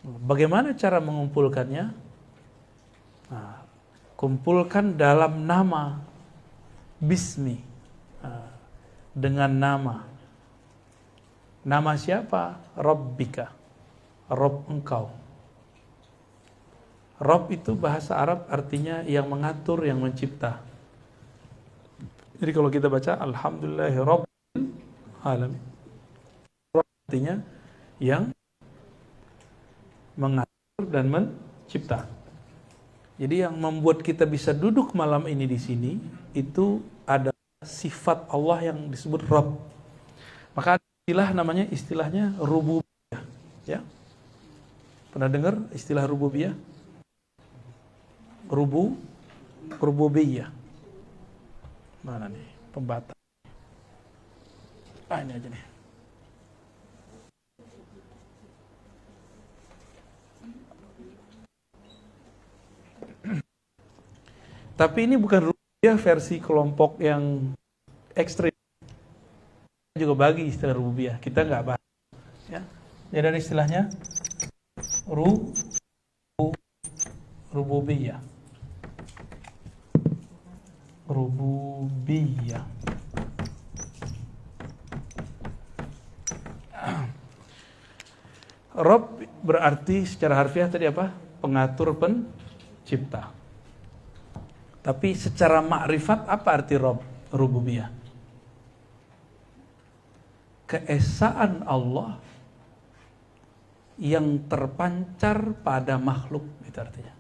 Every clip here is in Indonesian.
Bagaimana cara mengumpulkannya? Nah, kumpulkan dalam nama, bismi, dengan nama. Nama siapa? Rabbika, Rabb engkau. Rabb itu bahasa Arab artinya yang mengatur, yang mencipta. Jadi kalau kita baca Alhamdulillahi Rabbil Alamin, Rabb artinya yang mengatur dan mencipta. Jadi yang membuat kita bisa duduk malam ini di sini itu ada sifat Allah yang disebut Rabb. Maka istilahnya rububiyah, ya. Pernah dengar istilah rububiyah? Rububiyah. Mana nih pembatas? Ini aja nih. Tapi ini bukan rububiyah versi kelompok yang ekstrim. Juga bagi istilah rububiyah, kita nggak bahas, ya. Jadi ada istilahnya rububiyah. Rabb berarti secara harfiah tadi apa? Pengatur, pencipta. Tapi secara makrifat apa arti Rabb, rububiyah? Keesaan Allah yang terpancar pada makhluk, itu artinya.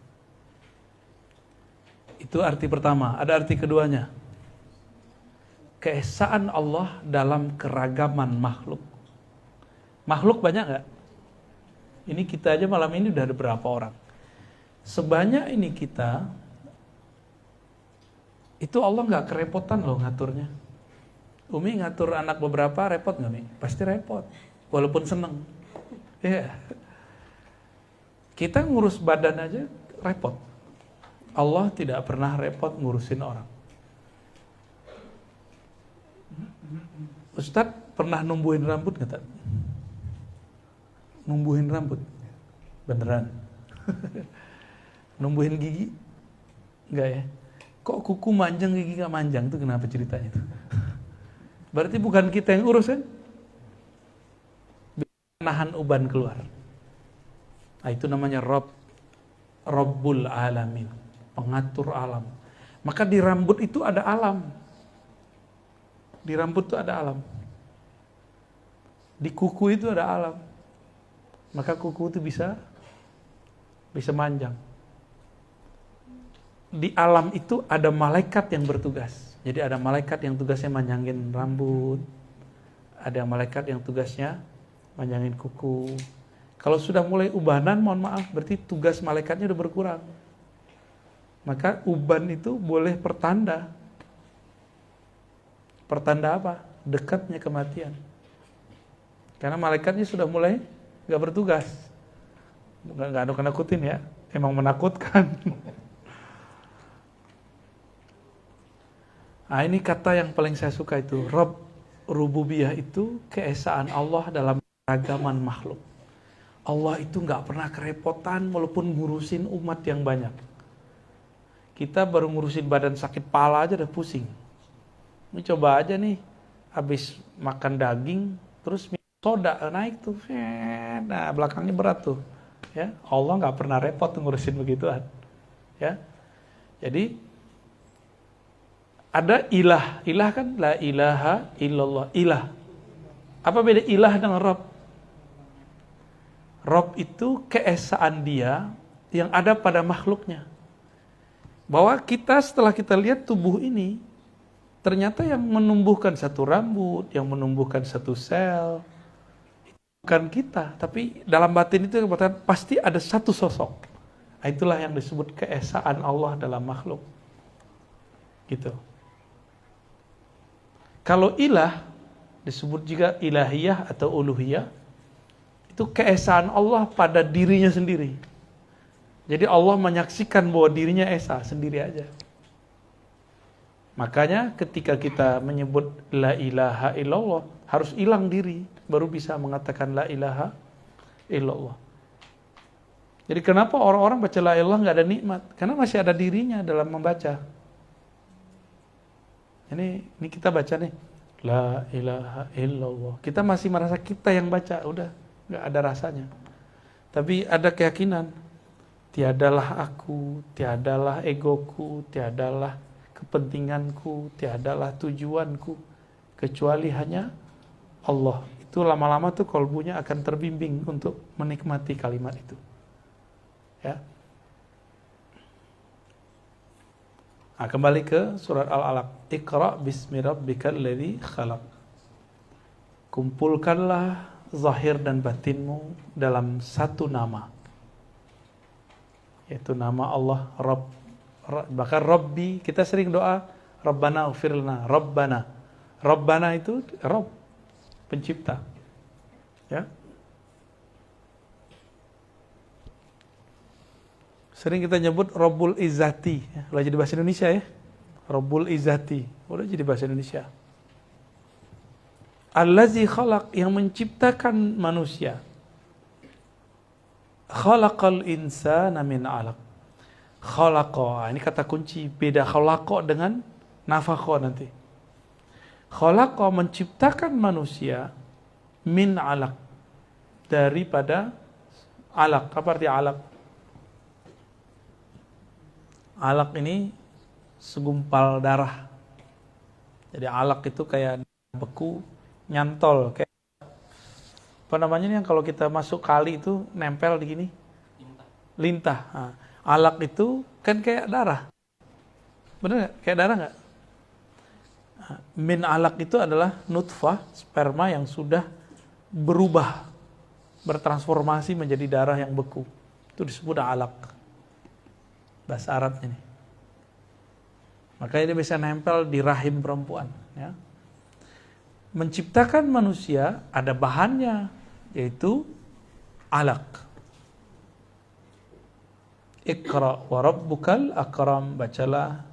Itu arti pertama. Ada arti keduanya. Keesaan Allah dalam keragaman makhluk. Makhluk banyak nggak? Ini kita aja malam ini udah ada berapa orang? Sebanyak ini kita, itu Allah nggak kerepotan loh ngaturnya. Umi ngatur anak beberapa repot nggak, Mi? Pasti repot, walaupun seneng. Ya. Kita ngurus badan aja repot. Allah tidak pernah repot ngurusin orang. Ustadz pernah numbuhin rambut nggak, Tad? Numbuhin rambut? Beneran? Numbuhin gigi? Enggak ya? Kok kuku manjang, gigi nggak manjang? Itu kenapa ceritanya itu? Berarti bukan kita yang urus kan? Nahan uban keluar. Nah, itu namanya Rabbul Alamin, pengatur alam. Maka di rambut itu ada alam. Di rambut itu ada alam. Di kuku itu ada alam. Maka kuku itu bisa manjang. Di alam itu ada malaikat yang bertugas. Jadi ada malaikat yang tugasnya manjangin rambut, ada malaikat yang tugasnya manjangin kuku. Kalau sudah mulai ubanan, mohon maaf, berarti tugas malaikatnya udah berkurang. Maka uban itu boleh pertanda. Pertanda apa? Dekatnya kematian. Karena malaikatnya sudah mulai gak bertugas. Gak nakutin ya, emang menakutkan. Nah, ini kata yang paling saya suka itu, Rabb, rububiyah itu keesaan Allah dalam keragaman makhluk. Allah itu nggak pernah kerepotan walaupun ngurusin umat yang banyak. Kita baru ngurusin badan sakit pala aja udah pusing. Ini coba aja nih, habis makan daging, terus soda naik tuh, nah belakangnya berat tuh. Ya, Allah nggak pernah repot ngurusin begituan. Ya, jadi ada ilah kan, la ilaha illallah, ilah. Apa beda ilah dengan Rabb? Rabb itu keesaan dia yang ada pada makhluknya. Bahwa kita setelah kita lihat tubuh ini, ternyata yang menumbuhkan satu rambut, yang menumbuhkan satu sel, bukan kita, tapi dalam batin itu pasti ada satu sosok. Itulah yang disebut keesaan Allah dalam makhluk. Gitu. Kalau ilah disebut juga ilahiyah atau uluhiyah, itu keesaan Allah pada dirinya sendiri. Jadi Allah menyaksikan bahwa dirinya esa sendiri aja. Makanya ketika kita menyebut la ilaha illallah, harus hilang diri baru bisa mengatakan la ilaha illallah. Jadi kenapa orang-orang baca la ilallah nggak ada nikmat? Karena masih ada dirinya dalam membaca. Ini kita baca nih, la ilaha illallah. Kita masih merasa kita yang baca, udah nggak ada rasanya. Tapi ada keyakinan, tiadalah aku, tiadalah egoku, tiadalah kepentinganku, tiadalah tujuanku, kecuali hanya Allah. Itu lama-lama tuh kolbunya akan terbimbing untuk menikmati kalimat itu. Ya. Nah, kembali ke surat Al-Alaq. Iqra bismi rabbikal ladzi khalaq. Kumpulkanlah zahir dan batinmu dalam satu nama, yaitu nama Allah Rabb. Bahkan Rabbi, kita sering doa Rabbana ighfirlana, Rabbana. Rabbana itu Rabb, pencipta. Ya. Sering kita nyebut Rabbul Izzati, udah jadi bahasa Indonesia ya. Rabbul Izzati, udah jadi bahasa Indonesia. Allazi khalaq, yang menciptakan manusia. Khalaqal insana min 'alaq. Khalaqa, ini kata kunci, beda khalaqa dengan nafakha nanti. Khalaqa, menciptakan manusia min 'alaq, daripada alaq. Apa arti alaq? Alaq ini segumpal darah. Jadi alaq itu kayak beku, nyantol, kayak apa namanya nih, yang kalau kita masuk kali itu nempel di gini, lintah. Nah, alaq itu kan kayak darah, bener nggak? Kayak darah nggak? Nah, min alaq itu adalah nutfah, sperma yang sudah berubah, bertransformasi menjadi darah yang beku. Itu disebut alaq. Bahasa Arabnya nih. Makanya dia bisa nempel di rahim perempuan. Ya. Menciptakan manusia ada bahannya, yaitu alaq. Iqra wa rabbukal akram, bacalah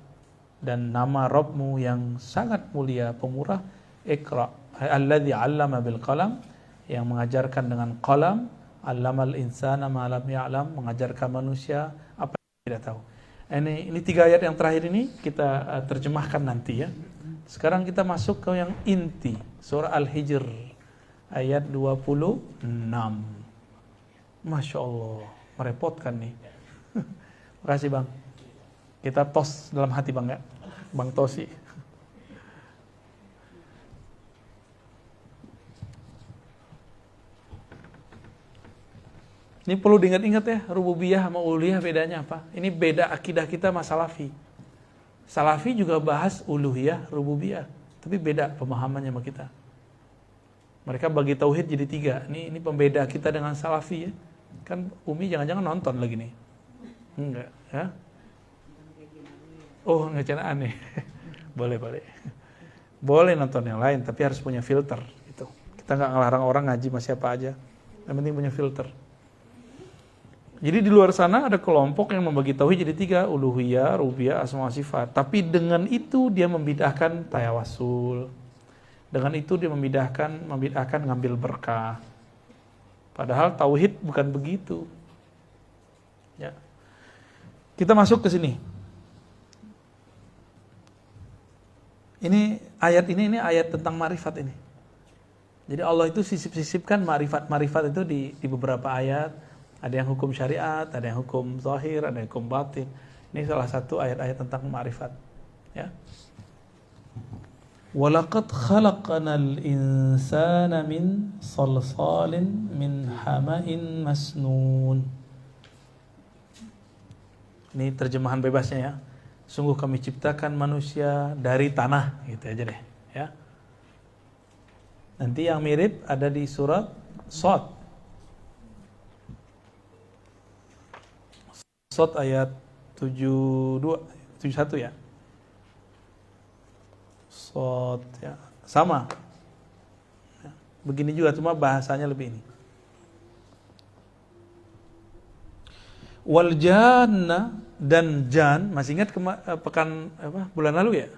dan nama Rabbmu yang sangat mulia, pemurah. Iqra, alladzi 'allama bil qalam, yang mengajarkan dengan qalam. 'Allamal insana ma lam ya'lam, mengajarkan manusia apa yang tidak tahu. Ini 3 ayat yang terakhir ini kita terjemahkan nanti ya. Sekarang kita masuk ke yang inti, surah Al-Hijr ayat 26. Masya Allah, merepotkan nih. Makasih Bang. Kita tos dalam hati Bang ya, Bang Tosi. Ini perlu diingat-ingat ya, rububiyah sama uluhiyah bedanya apa? Ini beda akidah kita sama Salafi. Salafi juga bahas uluhiyah, rububiyah, tapi beda pemahamannya sama kita. Mereka bagi tauhid jadi 3. Ini pembeda kita dengan Salafi ya. Kan Umi jangan-jangan nonton lagi nih. Enggak, ya? Oh, ngecana aneh. Boleh. Boleh nonton yang lain, tapi harus punya filter gitu. Kita nggak ngelarang orang ngaji sama siapa aja. Yang penting punya filter. Jadi di luar sana ada kelompok yang membagi tauhid jadi 3, uluhiyah, rububiyah, asma wa sifat. Tapi dengan itu dia membidahkan tayawasul. Dengan itu dia membidahkan ngambil berkah. Padahal tauhid bukan begitu. Ya. Kita masuk ke sini. Ini ayat tentang marifat ini. Jadi Allah itu sisip-sisipkan marifat itu di beberapa ayat. Ada yang hukum syariat, ada yang hukum zahir, ada yang hukum batin. Ini salah satu ayat-ayat tentang ma'rifat. Ya. Walaqad khalaqnal insana min salsalin min hama'in masnun. Ini terjemahan bebasnya ya. Sungguh kami ciptakan manusia dari tanah, gitu aja deh. Ya. Nanti yang mirip ada di surat Shad. Shad ayat 71 ya. Shad ya, sama. Ya. Begini juga cuma bahasanya lebih ini. Wal janna, dan jan, masih ingat bulan lalu ya?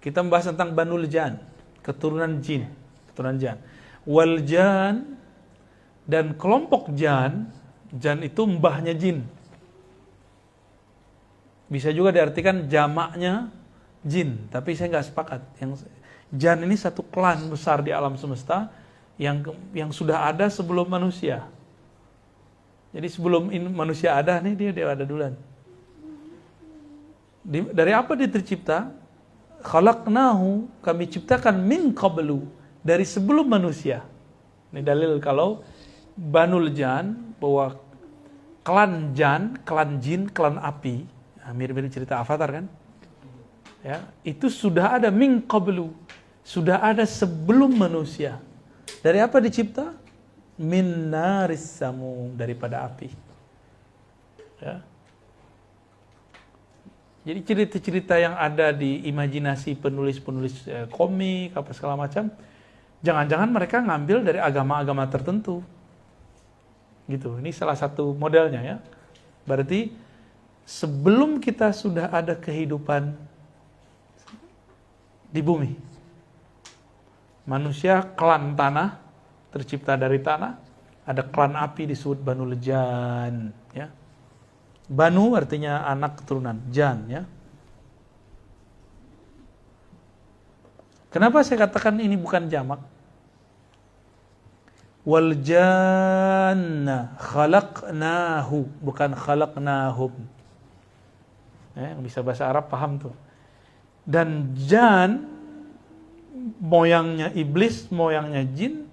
Kita membahas tentang Banul Jan, keturunan jan. Wal jan, dan kelompok jan Jan itu mbahnya jin. Bisa juga diartikan jamaknya jin, tapi saya nggak sepakat. Yang jan ini satu klan besar di alam semesta yang sudah ada sebelum manusia. Jadi sebelum manusia ada nih dia ada duluan. Dari apa dia tercipta? Khalaqnahu, kami ciptakan min qablu, dari sebelum manusia. Ini dalil kalau Banul Jan, bahwa klan Jan, klan jin, klan api, mirip-mirip cerita Avatar kan? Ya, itu sudah ada min qablu, sudah ada sebelum manusia. Dari apa dicipta? Min naris samum, daripada api. Ya. Jadi cerita-cerita yang ada di imajinasi penulis-penulis komik apa segala macam, jangan-jangan mereka ngambil dari agama-agama tertentu. Gitu. Ini salah satu modelnya ya. Berarti sebelum kita sudah ada kehidupan di bumi, manusia klan tanah, tercipta dari tanah, ada klan api disebut Banul Jan, ya. Banu artinya anak keturunan, Jan, ya. Kenapa saya katakan ini bukan jamak? Wal janna khalaqnahu, bukan khalaqnahum. Yang bisa bahasa Arab paham tuh. Dan jan, moyangnya iblis, moyangnya jin,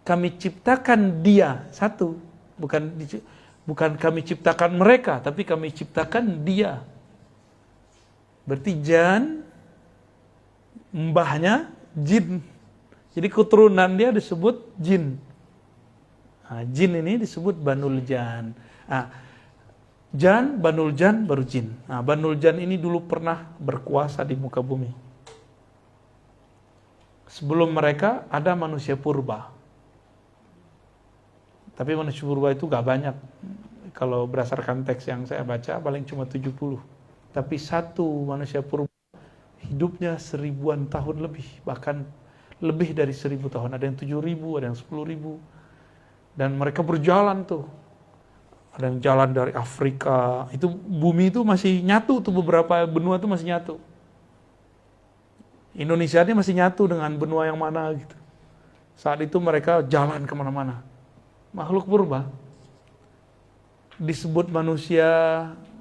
kami ciptakan dia satu, bukan kami ciptakan mereka, tapi kami ciptakan dia. Berarti jan, mbahnya jin. Jadi keturunan dia disebut jin. Nah, jin ini disebut Banul Jan. Nah, Jan, Banul Jan, baru jin. Nah, Banul Jan ini dulu pernah berkuasa di muka bumi. Sebelum mereka ada manusia purba. Tapi manusia purba itu gak banyak. Kalau berdasarkan teks yang saya baca, paling cuma 70. Tapi satu manusia purba hidupnya 1000-an tahun lebih. Bahkan lebih dari 1000 tahun. Ada yang 7.000, ada yang 10.000. Dan mereka berjalan tuh. Ada yang jalan dari Afrika. Itu bumi itu masih nyatu tuh, beberapa benua itu masih nyatu. Indonesia ini masih nyatu dengan benua yang mana gitu. Saat itu mereka jalan kemana-mana. Makhluk purba. Disebut manusia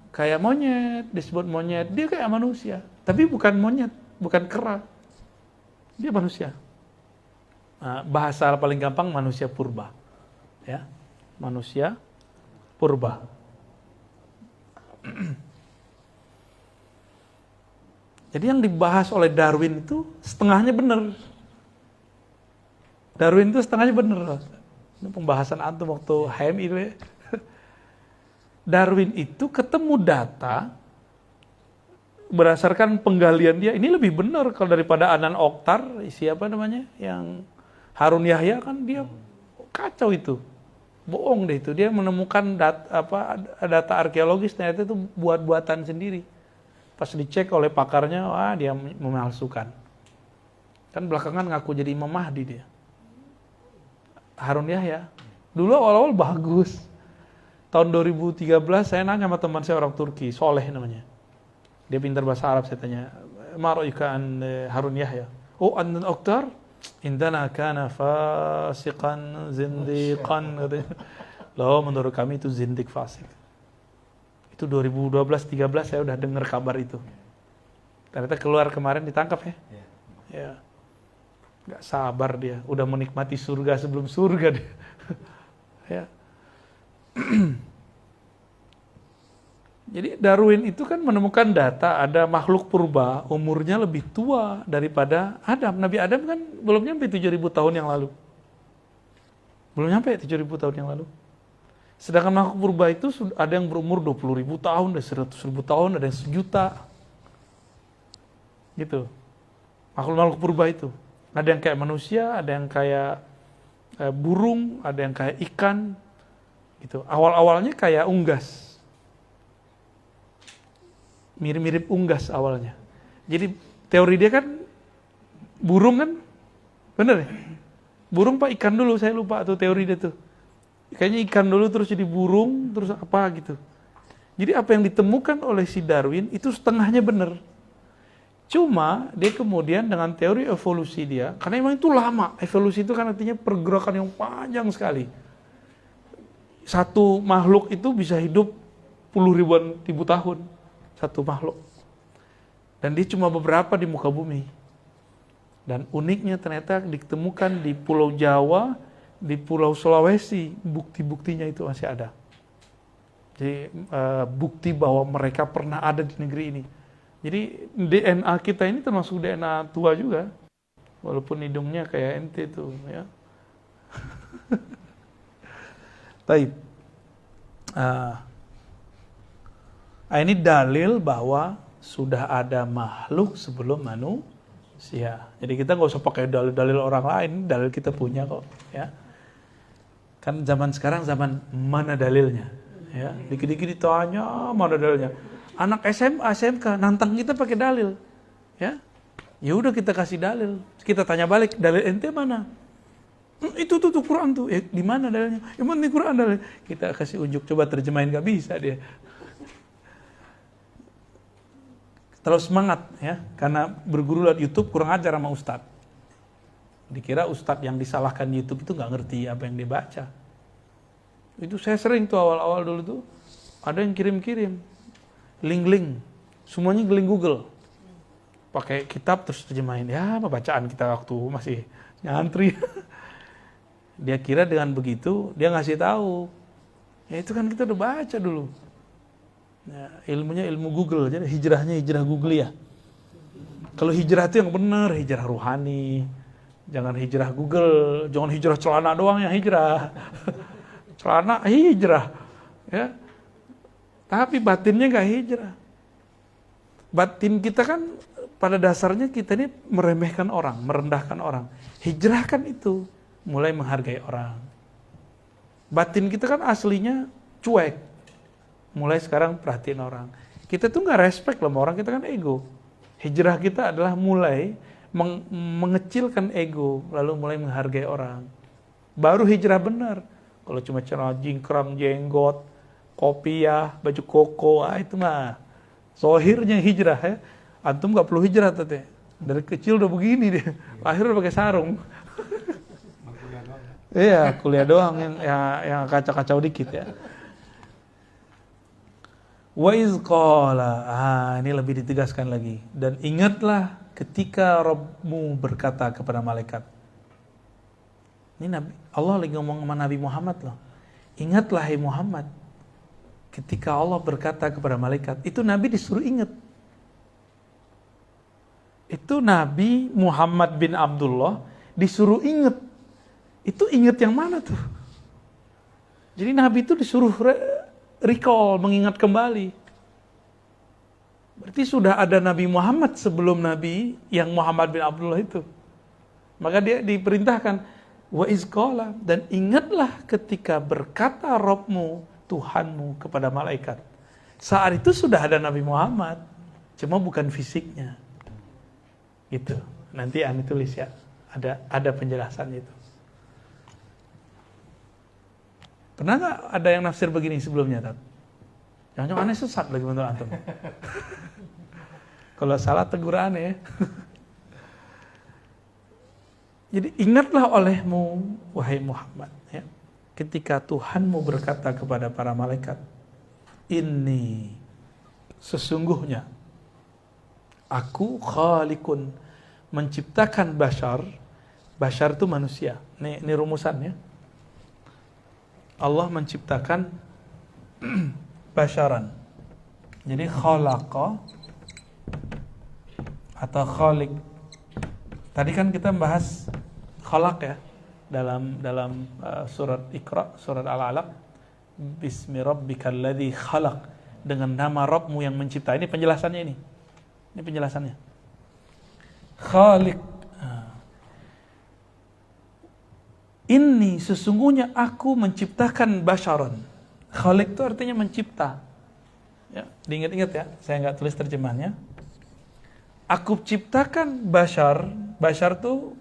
kayak monyet, disebut monyet, dia kayak manusia. Tapi bukan monyet, bukan kera. Dia manusia. Nah, bahasa paling gampang manusia purba. Ya, manusia purba. Jadi yang dibahas oleh Darwin itu setengahnya benar. Darwin itu setengahnya benar. Ini pembahasan antum waktu HMI itu ya. Darwin itu ketemu data berdasarkan penggalian dia, ini lebih benar kalau daripada Anan Oktar, siapa namanya, yang Harun Yahya kan dia kacau itu. Bohong deh itu, dia menemukan data arkeologis, ternyata itu buat-buatan sendiri. Pas dicek oleh pakarnya, wah dia memalsukan. Kan belakangan ngaku jadi Imam Mahdi dia. Harun Yahya. Dulu awal-awal bagus. Tahun 2013 saya nanya sama teman saya orang Turki, Soleh namanya. Dia pintar bahasa Arab, saya tanya, "Ma ra'yuka an Harun Yahya?" "Oh, an Oktar indana kana fasiqan zindiqan." Loh, menurut kami itu zindik fasik. Itu 2012-13 saya udah dengar kabar itu. Ternyata keluar kemarin ditangkap ya. Ya. Gak sabar dia, udah menikmati surga sebelum surga dia. Ya. Jadi Darwin itu kan menemukan data ada makhluk purba umurnya lebih tua daripada Adam. Nabi Adam kan belum nyampe 7.000 tahun yang lalu. Belum nyampe 7.000 tahun yang lalu. Sedangkan makhluk purba itu ada yang berumur 20.000 tahun, ada 100.000 tahun, ada yang 1.000.000. Gitu. Makhluk-makhluk purba itu. Ada yang kayak manusia, ada yang kayak burung, ada yang kayak ikan. Gitu. Awal-awalnya kayak unggas. Mirip-mirip unggas awalnya. Jadi teori dia kan burung kan? Bener ya? Burung pak ikan dulu, saya lupa tuh teori dia tuh. Kayaknya ikan dulu terus jadi burung, terus apa gitu. Jadi apa yang ditemukan oleh si Darwin itu setengahnya benar. Cuma dia kemudian dengan teori evolusi dia, karena memang itu lama. Evolusi itu kan artinya pergerakan yang panjang sekali. Satu makhluk itu bisa hidup puluh ribu tahun. Satu makhluk. Dan dia cuma beberapa di muka bumi. Dan uniknya ternyata ditemukan di Pulau Jawa, di Pulau Sulawesi, bukti-buktinya itu masih ada. Jadi bukti bahwa mereka pernah ada di negeri ini. Jadi DNA kita ini termasuk DNA tua juga, walaupun hidungnya kayak ente tuh, ya. Taib. Ini dalil bahwa sudah ada makhluk sebelum manusia. Jadi kita nggak usah pakai dalil-dalil orang lain, dalil kita punya kok, ya. Kan zaman sekarang zaman mana dalilnya, ya. Dikit-dikit ditanya mana dalilnya. Anak SMA, SMK nantang kita pakai dalil, ya. Ya udah kita kasih dalil. Kita tanya balik, dalil ente mana? Itu tuh Quran tuh. Di mana dalilnya? Emang di Quran dalil. Kita kasih unjuk, coba terjemahin, nggak bisa dia. Terlalu semangat, ya, karena berguru lewat YouTube kurang ajar sama ustadz. Dikira ustadz yang disalahkan di YouTube itu nggak ngerti apa yang dia baca. Itu saya sering tuh awal-awal dulu tuh ada yang kirim-kirim link-link, semuanya link Google, pakai kitab terus terjemahin. Ya, bacaan kita waktu masih nyantri. Dia kira dengan begitu dia ngasih tahu. Ya itu kan kita udah baca dulu. Ya, ilmunya ilmu Google, jadi hijrahnya hijrah Google ya. Kalau hijrah itu yang benar, hijrah ruhani. Jangan hijrah Google, jangan hijrah celana doang yang hijrah. Celana hijrah, ya. Tapi batinnya nggak hijrah. Batin kita kan pada dasarnya kita ini meremehkan orang, merendahkan orang. Hijrah kan itu mulai menghargai orang. Batin kita kan aslinya cuek. Mulai sekarang perhatiin orang. Kita tuh nggak respect loh sama orang, kita kan ego. Hijrah kita adalah mulai mengecilkan ego, lalu mulai menghargai orang. Baru hijrah benar. Kalau cuma celana jingkrang, jenggot, kopiah, baju koko, itu mah zohirnya hijrah, ya. Antum nggak perlu hijrah tadi. Dari kecil udah begini dia. Akhirnya pakai sarung. Iya, kuliah doang yang kacau-kacau dikit, ya. Wa iz qala, ini lebih ditegaskan lagi. Dan ingatlah ketika Rabbmu berkata kepada malaikat. Ini Nabi, Allah lagi ngomong sama Nabi Muhammad loh. Ingatlah hai Muhammad, ketika Allah berkata kepada malaikat, itu Nabi disuruh ingat. Itu Nabi Muhammad bin Abdullah disuruh ingat. Itu ingat yang mana tuh? Jadi Nabi itu disuruh recall, mengingat kembali. Berarti sudah ada Nabi Muhammad sebelum Nabi yang Muhammad bin Abdullah itu. Maka dia diperintahkan, wa izqala, dan ingatlah ketika berkata Rabbmu, Tuhanmu kepada malaikat. Saat itu sudah ada Nabi Muhammad, cuma bukan fisiknya. Gitu. Nanti Ani tulis ya, ada penjelasan itu. Pernah nggak ada yang nafsir begini sebelumnya, Tat? Jangan-jangan aneh sesat lagi menurut antum. Kalau salah tegur aneh. Jadi ingatlah olehmu, wahai Muhammad, ya, ketika Tuhanmu berkata kepada para malaikat, ini sesungguhnya aku khaliqun, menciptakan bashar itu manusia. Ini rumusannya. Allah menciptakan basyaran. Jadi khalaqa atau khaliq. Tadi kan kita membahas khalaq ya dalam surat Iqra, surat Al-Alaq. Bismi rabbikal ladzi khalaq, dengan nama Rabbmu yang mencipta. Ini penjelasannya ini. Ini penjelasannya. Khaliq. Ini sesungguhnya aku menciptakan basyaran. Khaliq itu artinya mencipta. Ya, diingat-ingat ya, saya nggak tulis terjemahannya. Aku ciptakan bashar itu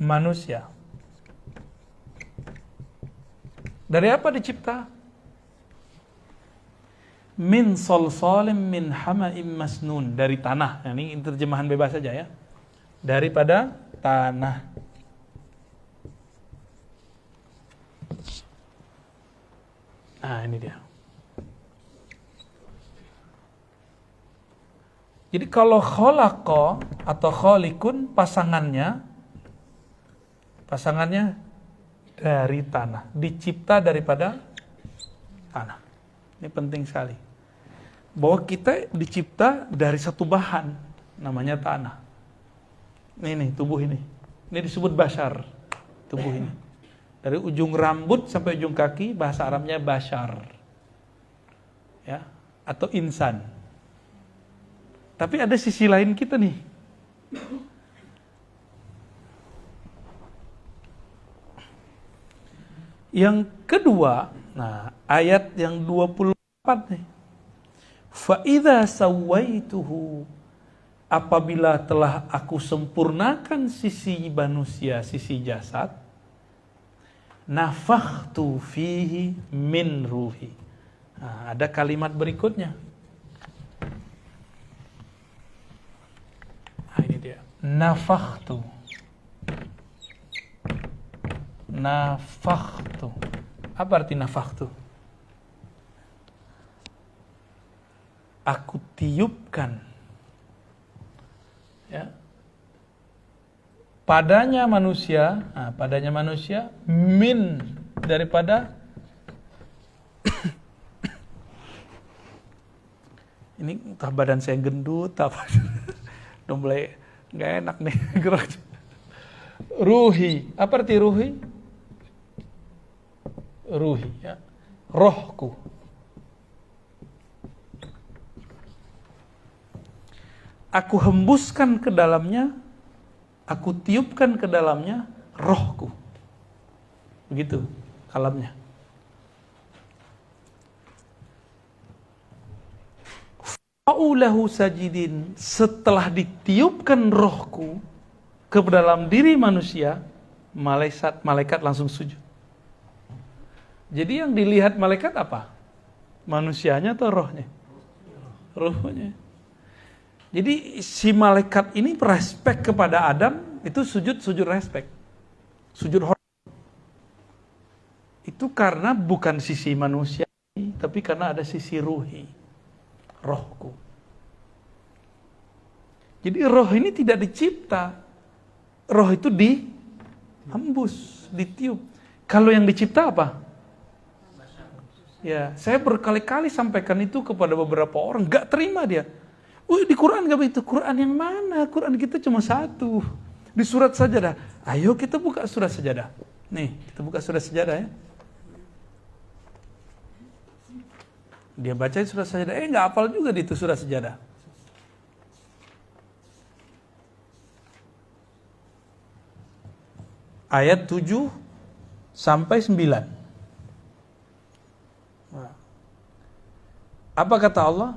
manusia. Dari apa dicipta? Min salsalim min hama'im masnun, dari tanah. Nah, ini terjemahan bebas saja ya. Daripada tanah. Nah, ini dia. Jadi kalau khalaqa atau khaliqun pasangannya dari tanah, dicipta daripada tanah. Ini penting sekali. Bahwa kita dicipta dari satu bahan, namanya tanah. Ini tubuh ini. Ini disebut bashar, tubuh ini. Dari ujung rambut sampai ujung kaki, bahasa Arabnya bashar. Ya, atau insan. Tapi ada sisi lain kita nih. Yang kedua, nah ayat yang 24 nih. Fa idza sawaituhu, apabila telah aku sempurnakan sisi manusia, sisi jasad, nafakhtu fihi min ruhi. Nah, ada kalimat berikutnya. Nah, ini dia. Nafakhtu. Apa arti nafakhtu? Aku tiupkan, ya, padanya manusia, min, daripada ini entah badan saya gendut apa, udah mulai nggak enak nih gerak. Ruhi, apa arti ruhi? Ruhi, ya, rohku. Aku hembuskan ke dalamnya, aku tiupkan ke dalamnya rohku. Begitu kalamnya. Fa'ulahu sajidin, setelah ditiupkan rohku ke dalam diri manusia, malaikat langsung sujud. Jadi yang dilihat malaikat apa? Manusianya atau rohnya? Rohnya. Jadi si malaikat ini respek kepada Adam, itu sujud respek. Sujud hormat. Itu karena bukan sisi manusia, tapi karena ada sisi ruhi. Rohku. Jadi roh ini tidak dicipta. Roh itu dihembus, ditiup. Kalau yang dicipta apa? Ya, saya berkali-kali sampaikan itu kepada beberapa orang, gak terima dia. Di Quran gak begitu. Quran yang mana? Quran kita cuma satu. Di surat Sajadah. Ayo kita buka surat Sajadah. Nih, kita buka surat Sajadah ya. Dia baca surat Sajadah. Gak hafal juga di itu surat Sajadah. Ayat 7 sampai 9. Apa kata Allah?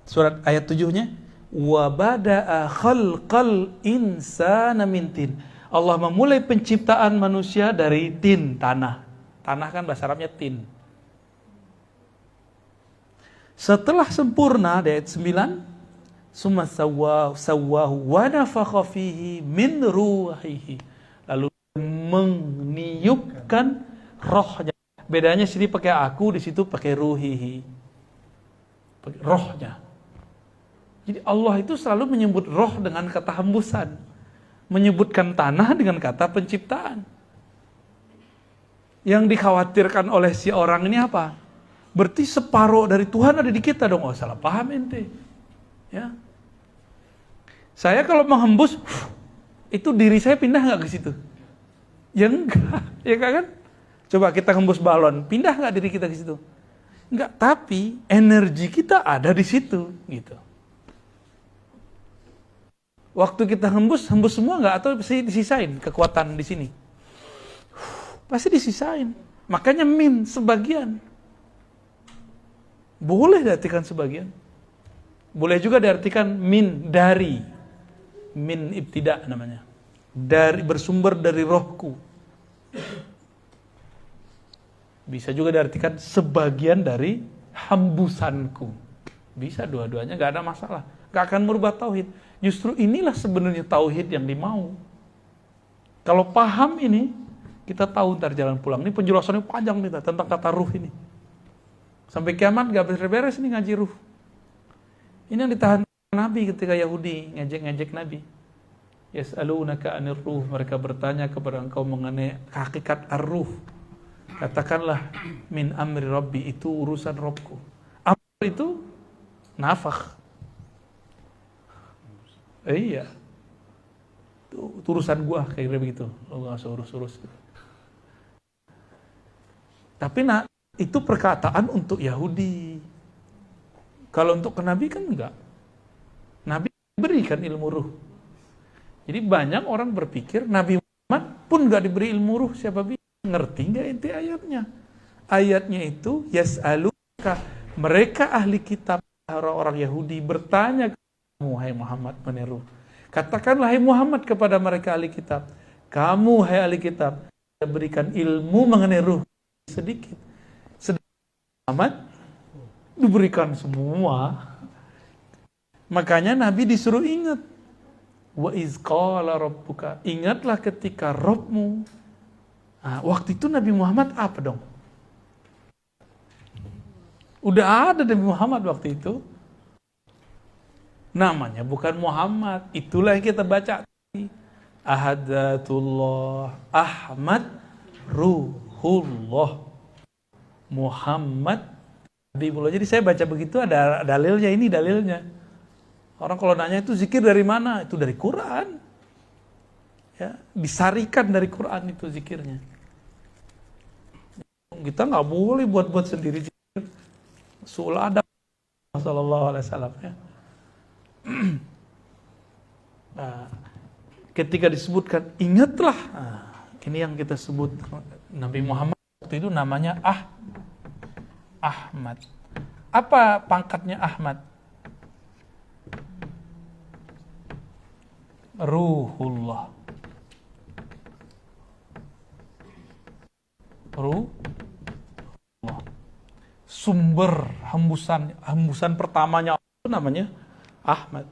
Surat ayat 7-nya, wa bada'a khalqal insana min tin. Allah memulai penciptaan manusia dari tin, tanah. Tanah kan bahasa Arabnya tin. Setelah sempurna di ayat 9, summa sawwahu wa nafakha fihi min ruhihi. Lalu meniupkan rohnya. Bedanya sini pakai aku, di situ pakai ruhihi. Rohnya. Jadi Allah itu selalu menyebut roh dengan kata hembusan, menyebutkan tanah dengan kata penciptaan. Yang dikhawatirkan oleh si orang ini apa? Berarti separuh dari Tuhan ada di kita dong. Oh, salah paham ente. Ya. Saya kalau menghembus, itu diri saya pindah nggak ke situ? Ya enggak, ya kan? Coba kita hembus balon, pindah nggak diri kita ke situ? Enggak, tapi energi kita ada di situ, gitu. Waktu kita hembus semua nggak, atau disisain kekuatan di sini? Pasti disisain. Makanya min sebagian. Boleh diartikan sebagian. Boleh juga diartikan min dari. Min ibtida namanya. Dari, bersumber dari rohku. Bisa juga diartikan sebagian dari hembusanku. Bisa dua-duanya, gak ada masalah. Gak akan merubah tauhid. Justru inilah sebenarnya tauhid yang dimau. Kalau paham ini, kita tahu ntar jalan pulang. Ini penjelasannya panjang nih tentang kata ruh ini. Sampai kiamat gak beres-beres nih ngaji ruh. Ini yang ditahan Nabi ketika Yahudi ngejek-ngejek Nabi. Yas'alunaka 'anir ruh, mereka bertanya kepada engkau mengenai hakikat ar-ruh. Katakanlah min amri rabbi, itu urusan Rabbku. Amr itu nafakh. Iya. Itu urusan gua, kayak begitu. Lo enggak usah urus-urus. Tapi itu perkataan untuk Yahudi. Kalau untuk Nabi kan enggak. Nabi berikan ilmu ruh. Jadi banyak orang berpikir Nabi Muhammad pun enggak diberi ilmu ruh, siapa bisa? Ngerti enggak inti ayatnya? Ayatnya itu yas'aluka, mereka ahli kitab, orang-orang Yahudi bertanya kamu, hai Muhammad, mengenai ruh. Katakanlah hai Muhammad kepada mereka ahli kitab, kamu hai ahli kitab, saya berikan ilmu mengenai ruh sedikit. Muhammad diberikan semua. Makanya Nabi disuruh ingat. Wa iz qala rabbuka, ingatlah ketika Rabbmu. Nah, waktu itu Nabi Muhammad apa dong? Udah ada Nabi Muhammad waktu itu. Namanya bukan Muhammad. Itulah yang kita baca. Ahadatullah Ahmad Ruhullah Muhammad Habibullah. Jadi saya baca begitu ada dalilnya, ini dalilnya. Orang kalau nanya itu zikir dari mana? Itu dari Quran. Ya, disarikan dari Quran itu zikirnya. Kita nggak boleh buat-buat sendiri zikir. Suul adab sallallahu alaihi wasallam ya. Nah, ketika disebutkan ingatlah, ini yang kita sebut Nabi Muhammad waktu itu namanya Ahmad. Apa pangkatnya Ahmad? Ruhullah. Ruhullah. Sumber hembusan pertamanya itu namanya Ahmad.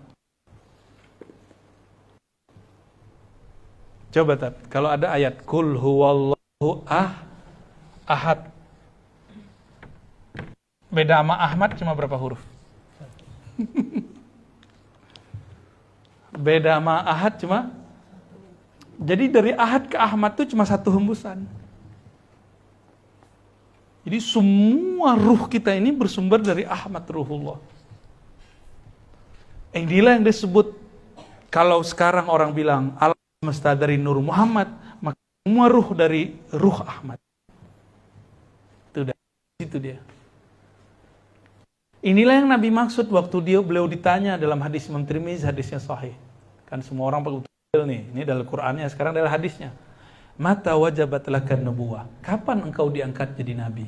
Coba Tat, kalau ada ayat Qul huwallahu ahad. Beda sama Ahmad cuma berapa huruf? Beda sama ahad cuma. Jadi dari ahad ke Ahmad itu cuma satu hembusan. Jadi semua ruh kita ini bersumber dari Ahmad Ruhullah. Inilah yang disebut, kalau sekarang orang bilang alam semesta dari Nur Muhammad, maka semua ruh dari ruh Ahmad. Itu dia. Inilah yang Nabi maksud waktu beliau ditanya dalam hadis Imam Tirmizi, hadisnya sahih. Kan semua orang betul nih, ini dalam Qur'annya, sekarang dalam hadisnya. Mata wajabat lakan nubuwah. Kapan engkau diangkat jadi nabi?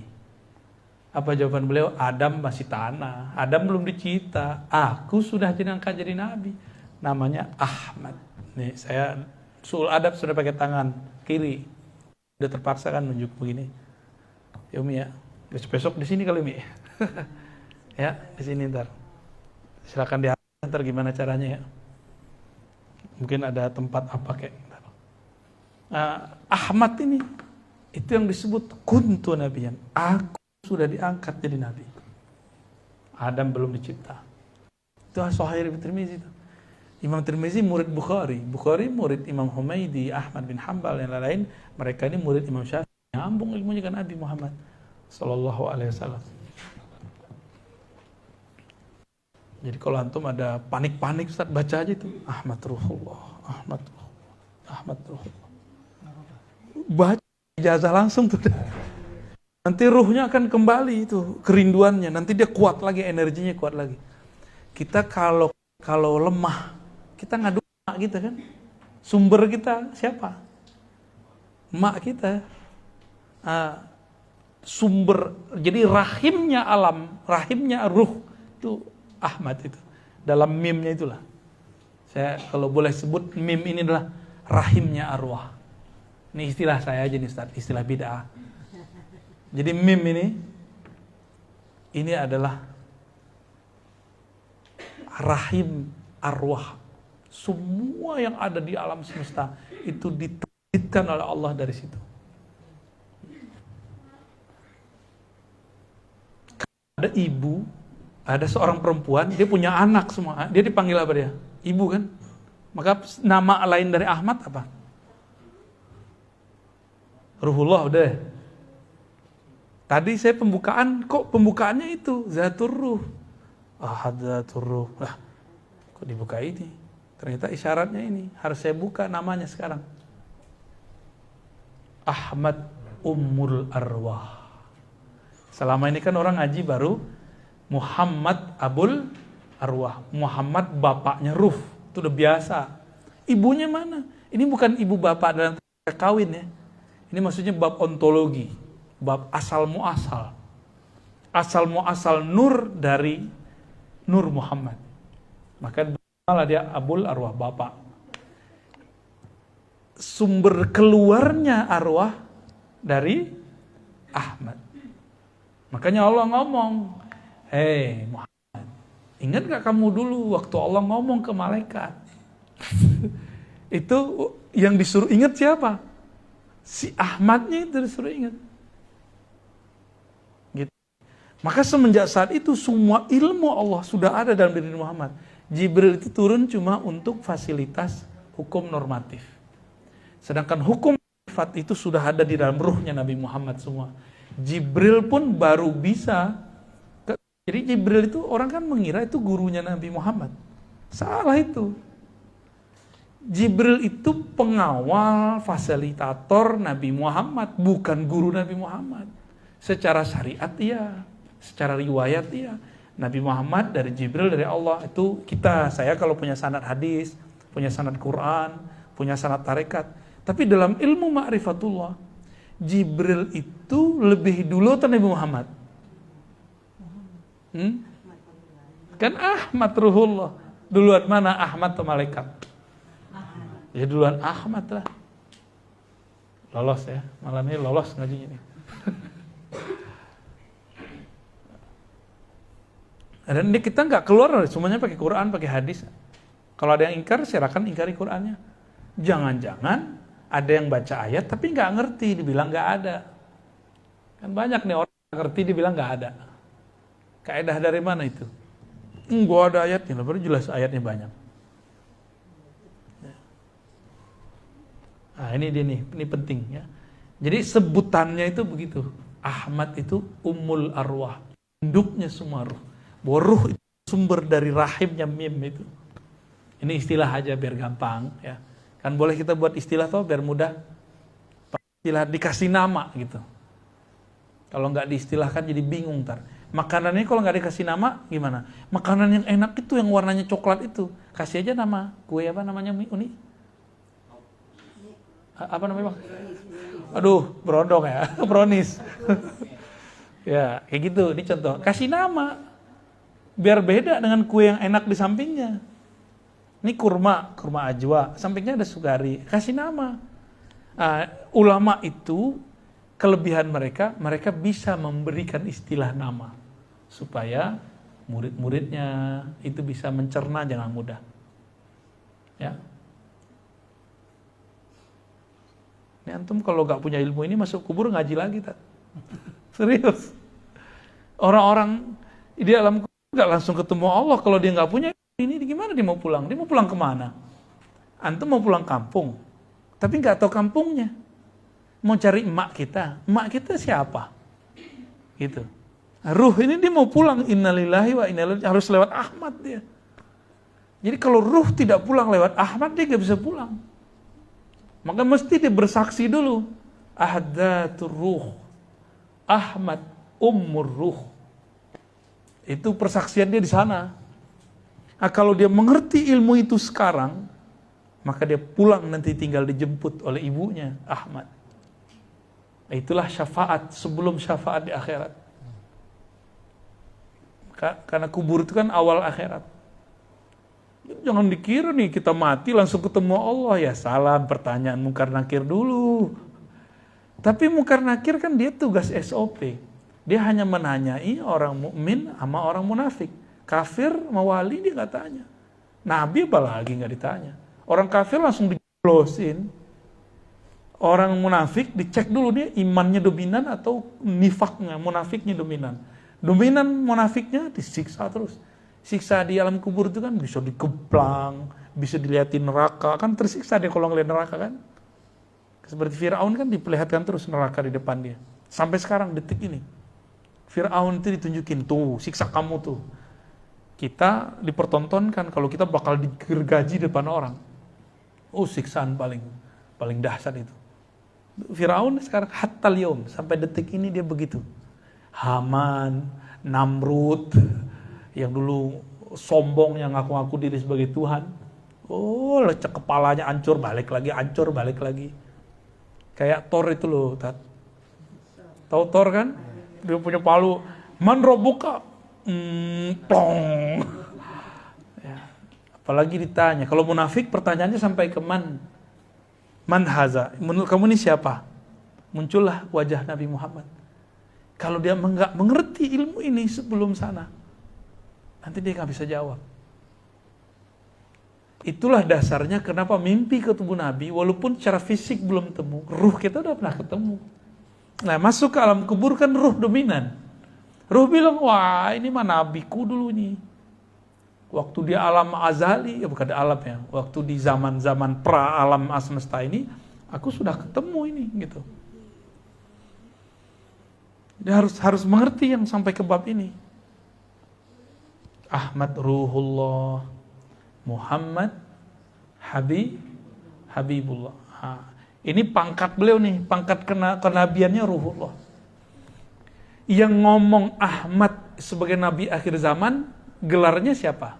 Apa jawaban beliau? Adam masih tanah, Adam belum dicipta. Aku sudah diangkat jadi nabi. Namanya Ahmad. Nih saya Suul adab sudah pakai tangan kiri. Udah terpaksa kan nunjuk begini. Ya Umi ya. Besok di sini kali Umi. Ya, di sini ntar. Silakan diantar gimana caranya ya. Mungkin ada tempat apa kayak. Ahmad ini itu yang disebut kuntu nabiyan. Aku sudah diangkat jadi nabi. Adam belum dicipta. Itu Sahih Tirmizi itu. Imam Tirmizi murid Bukhari. Bukhari murid Imam Humaidi, Ahmad bin Hanbal dan lain-lain. Mereka ini murid Imam Syafi'i. Nyambung ilmunya kan Nabi Muhammad sallallahu alaihi wasallam. Jadi kalau antum ada panik-panik Ustaz, baca aja itu Ahmad Ruhullah, Ahmad Ruhullah, Ahmad Ruhullah. Baca ijazah langsung tuh. Nanti ruhnya akan kembali itu kerinduannya. Nanti dia kuat lagi, energinya kuat lagi. Kita kalau lemah, kita ngadu mak kita kan. Sumber kita siapa? Mak kita. Sumber, jadi rahimnya alam, rahimnya ruh itu Ahmad itu. Dalam mimnya itulah. Saya kalau boleh sebut mim ini adalah rahimnya arwah. Ini istilah saya aja nih Ustaz, istilah bid'ah. Jadi mim ini adalah rahim arwah. Semua yang ada di alam semesta itu diterbitkan oleh Allah dari situ. Ada ibu, ada seorang perempuan, dia punya anak semua. Dia dipanggil apa dia? Ibu kan? Maka nama lain dari Ahmad apa? Ruhullah udah. Tadi saya pembukaan, kok pembukaannya itu Zatur Ruh. Ahad Zatur Ruh. Lah, kok dibuka ini? Ternyata isyaratnya ini. Harus saya buka namanya sekarang. Ahmad Ummul Arwah. Selama ini kan orang ngaji baru Muhammad Abul Arwah. Muhammad bapaknya Ruh. Itu udah biasa. Ibunya mana? Ini bukan ibu bapak dalam kawin ya. Ini maksudnya bab ontologi. Bab asal muasal. Asal muasal nur dari Nur Muhammad. Maka malah dia Abul Arwah, bapak. Sumber keluarnya arwah dari Ahmad. Makanya Allah ngomong, hei Muhammad, ingat gak kamu dulu waktu Allah ngomong ke malaikat? Itu yang disuruh ingat siapa? Si Ahmadnya itu disuruh ingat. Gitu. Maka semenjak saat itu semua ilmu Allah sudah ada dalam diri Muhammad. Jibril itu turun cuma untuk fasilitas hukum normatif. Sedangkan hukum sifat itu sudah ada di dalam ruhnya Nabi Muhammad semua. Jibril pun baru bisa. Jadi Jibril itu orang kan mengira itu gurunya Nabi Muhammad. Salah itu. Jibril itu pengawal, fasilitator Nabi Muhammad, bukan guru Nabi Muhammad. Secara syariat iya, secara riwayat iya. Nabi Muhammad dari Jibril dari Allah. Itu saya kalau punya sanad hadis, punya sanad Quran, punya sanad tarekat. Tapi dalam ilmu ma'rifatullah, Jibril itu lebih dulu atau Nabi Muhammad? Kan Ahmad Ruhullah. Duluan mana Ahmad atau malaikat? Ya duluan Ahmad lah. Lolos ya, malam ini lolos ngajinya nih. Dan ini kita nggak keluar, semuanya pakai Quran, pakai hadis. Kalau ada yang ingkar, silakan ingkari Qurannya. Jangan-jangan ada yang baca ayat tapi nggak ngerti, dibilang nggak ada. Kan banyak nih orang yang ngerti dibilang nggak ada. Kaidah dari mana itu? Enggak ada ayatnya, baru jelas ayatnya banyak. Nah ini dia nih, ini penting ya. Jadi sebutannya itu begitu. Ahmad itu Ummul Arwah, induknya semua ruh. Bahwa ruh itu sumber dari rahimnya mim itu. Ini istilah aja biar gampang ya. Kan boleh kita buat istilah tuh biar mudah. Istilah dikasih nama gitu. Kalau nggak diistilahkan jadi bingung ntar. Makanannya kalau nggak dikasih nama gimana? Makanan yang enak itu yang warnanya coklat itu. Kasih aja nama. Kue apa namanya Uni? Apa namanya Bang? Aduh, berondong ya. Brownies. Ya, kayak gitu. Ini contoh. Kasih nama. Biar beda dengan kue yang enak di sampingnya. Ini kurma ajwa. Sampingnya ada sukari. Kasih nama. Ulama itu, kelebihan mereka bisa memberikan istilah nama. Supaya murid-muridnya itu bisa mencerna dengan mudah. Ya. Ini antum kalau gak punya ilmu ini masuk kubur ngaji lagi tak? Serius. Orang-orang di alam kubur gak langsung ketemu Allah kalau dia gak punya ini. Gimana dia mau pulang? Dia mau pulang kemana? Antum mau pulang kampung, tapi gak tahu kampungnya. Mau cari emak kita siapa? Gitu. Ruh ini dia mau pulang, innalillahi wa inna ilaihi, harus lewat Ahmad dia. Jadi kalau ruh tidak pulang lewat Ahmad, dia gak bisa pulang. Maka mesti dia bersaksi dulu. Ahdatur ruh. Ahmad Ummur Ruh. Itu persaksian dia di sana. Nah, kalau dia mengerti ilmu itu sekarang, maka dia pulang nanti tinggal dijemput oleh ibunya, Ahmad. Itulah syafaat sebelum syafaat di akhirat. Karena kubur itu kan awal akhirat. Jangan dikira nih kita mati langsung ketemu Allah. Ya salah, pertanyaan mungkar nakir dulu. Tapi Munkar Nakir kan dia tugas SOP. Dia hanya menanyai orang mukmin sama orang munafik. Kafir sama wali dia nggak tanya. Nabi apalagi nggak ditanya. Orang kafir langsung dijeblosin. Orang munafik dicek dulu dia imannya dominan atau nifaknya, munafiknya dominan. Dominan munafiknya disiksa terus. Siksa di alam kubur itu kan bisa dikeplang, bisa dilihatin neraka. Kan tersiksa dia kalau ngeliat neraka kan. Seperti Fir'aun kan diperlihatkan terus neraka di depan dia. Sampai sekarang detik ini. Fir'aun itu ditunjukin, tuh siksa kamu tuh. Kita dipertontonkan kalau kita bakal digergaji di depan orang. Oh siksaan paling dahsyat itu. Fir'aun sekarang hatta liom, sampai detik ini dia begitu. Haman, Namrud, yang dulu sombong yang ngaku-ngaku diri sebagai Tuhan. Oh lecek kepalanya hancur, balik lagi, hancur, balik lagi. Kayak Thor itu loh, tahu Thor kan? Dia punya palu, man robuka, plong. Ya. Apalagi ditanya, kalau munafik pertanyaannya sampai ke man haza, menurut kamu ini siapa? Muncullah wajah Nabi Muhammad. Kalau dia nggak mengerti ilmu ini sebelum sana, nanti dia nggak bisa jawab. Itulah dasarnya kenapa mimpi ketemu Nabi, walaupun secara fisik belum temu, ruh kita udah pernah ketemu. Nah, masuk ke alam kubur kan ruh dominan. Ruh bilang, wah ini mah nabiku dulu nih. Waktu di alam azali, ya bukan di alam ya, waktu di zaman-zaman pra alam semesta ini, aku sudah ketemu ini gitu. Dia harus mengerti yang sampai ke bab ini. Ahmad Ruhullah, Muhammad Habibullah. Ini pangkat beliau nih, pangkat kenabiannya Ruhullah. Yang ngomong Ahmad sebagai nabi akhir zaman, gelarnya siapa?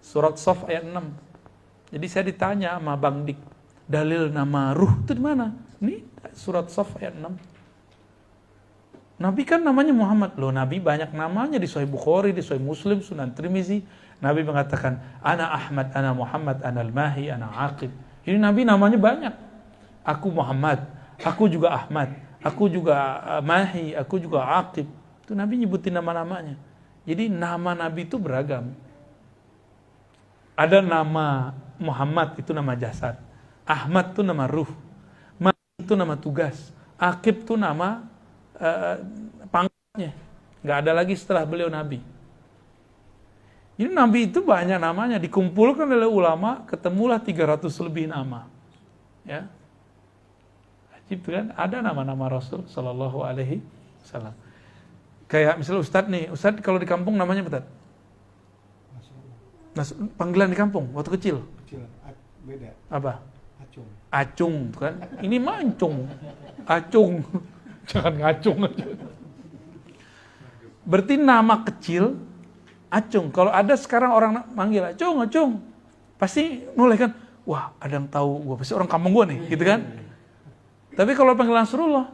Surat Shaf ayat 6. Jadi saya ditanya sama Bang Dik, dalil nama ruh itu di mana? Ini surat Shaf ayat 6. Nabi kan namanya Muhammad. Loh, Nabi banyak namanya di Sahih Bukhari, di Sahih Muslim, Sunan Tirmizi. Nabi mengatakan, Ana Ahmad, Ana Muhammad, Ana Al-Mahi, Ana Aqib. Ini Nabi namanya banyak. Aku Muhammad, aku juga Ahmad, aku juga Mahi, aku juga Aqib. Itu Nabi nyebutin nama-namanya. Jadi nama Nabi itu beragam. Ada nama Muhammad, itu nama jasad. Ahmad itu nama ruh. Mahi itu nama tugas. Aqib itu nama pangkatnya. Nggak ada lagi setelah beliau Nabi. Ini Nabi itu banyak namanya, dikumpulkan oleh ulama, ketemulah 300 lebih nama. Ya. Ajib kan? Ada nama-nama Rasul Sallallahu Alaihi Wasallam. Kayak misalnya Ustadz nih, Ustadz kalau di kampung namanya apa? Nah, panggilan di kampung waktu kecil. Beda. Apa? Acung. Acung kan? Ini mancung. Acung. Jangan ngacung aja. Berarti nama kecil Acung. Kalau ada sekarang orang manggil Acung, pasti noleh kan, wah ada yang tahu gue, pasti orang kampung gue nih, gitu kan. Tapi kalau panggilan Nasrullah,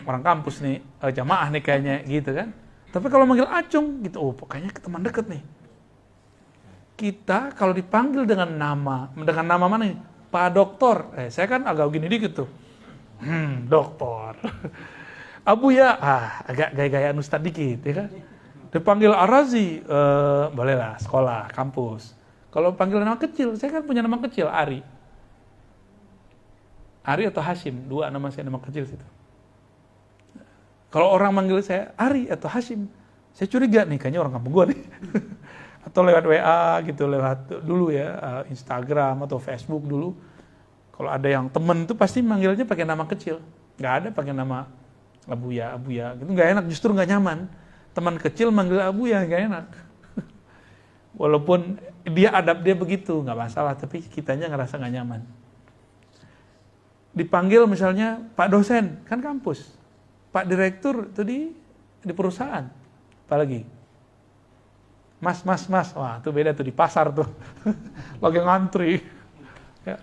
orang kampus nih, jamaah nih kayaknya, gitu kan. Tapi kalau manggil Acung, gitu, oh kayaknya teman deket nih. Kita kalau dipanggil dengan nama mana nih? Pak Doktor. Saya kan agak gini dikit tuh. Doktor. Abu ya, agak gaya-gayaan Ustadz dikit, ya kan. Dipanggil Arazi, bolehlah, sekolah, kampus. Kalau panggil nama kecil, saya kan punya nama kecil, Ari atau Hashim, dua nama saya nama kecil situ. Kalau orang manggil saya Ari atau Hashim, saya curiga nih, kayaknya orang kampung gua nih. Atau lewat WA gitu, lewat dulu ya, Instagram atau Facebook dulu. Kalau ada yang temen tuh pasti manggilnya pakai nama kecil, nggak ada pakai nama Abuya, gitu nggak enak, justru nggak nyaman. Teman kecil manggil Abuya nggak enak. Walaupun adab dia begitu, nggak masalah, tapi kitanya ngerasa nggak nyaman. Dipanggil misalnya Pak dosen, kan kampus. Pak direktur itu di perusahaan, apalagi. Mas, wah itu beda tuh di pasar tuh, lagi ngantri. Ya.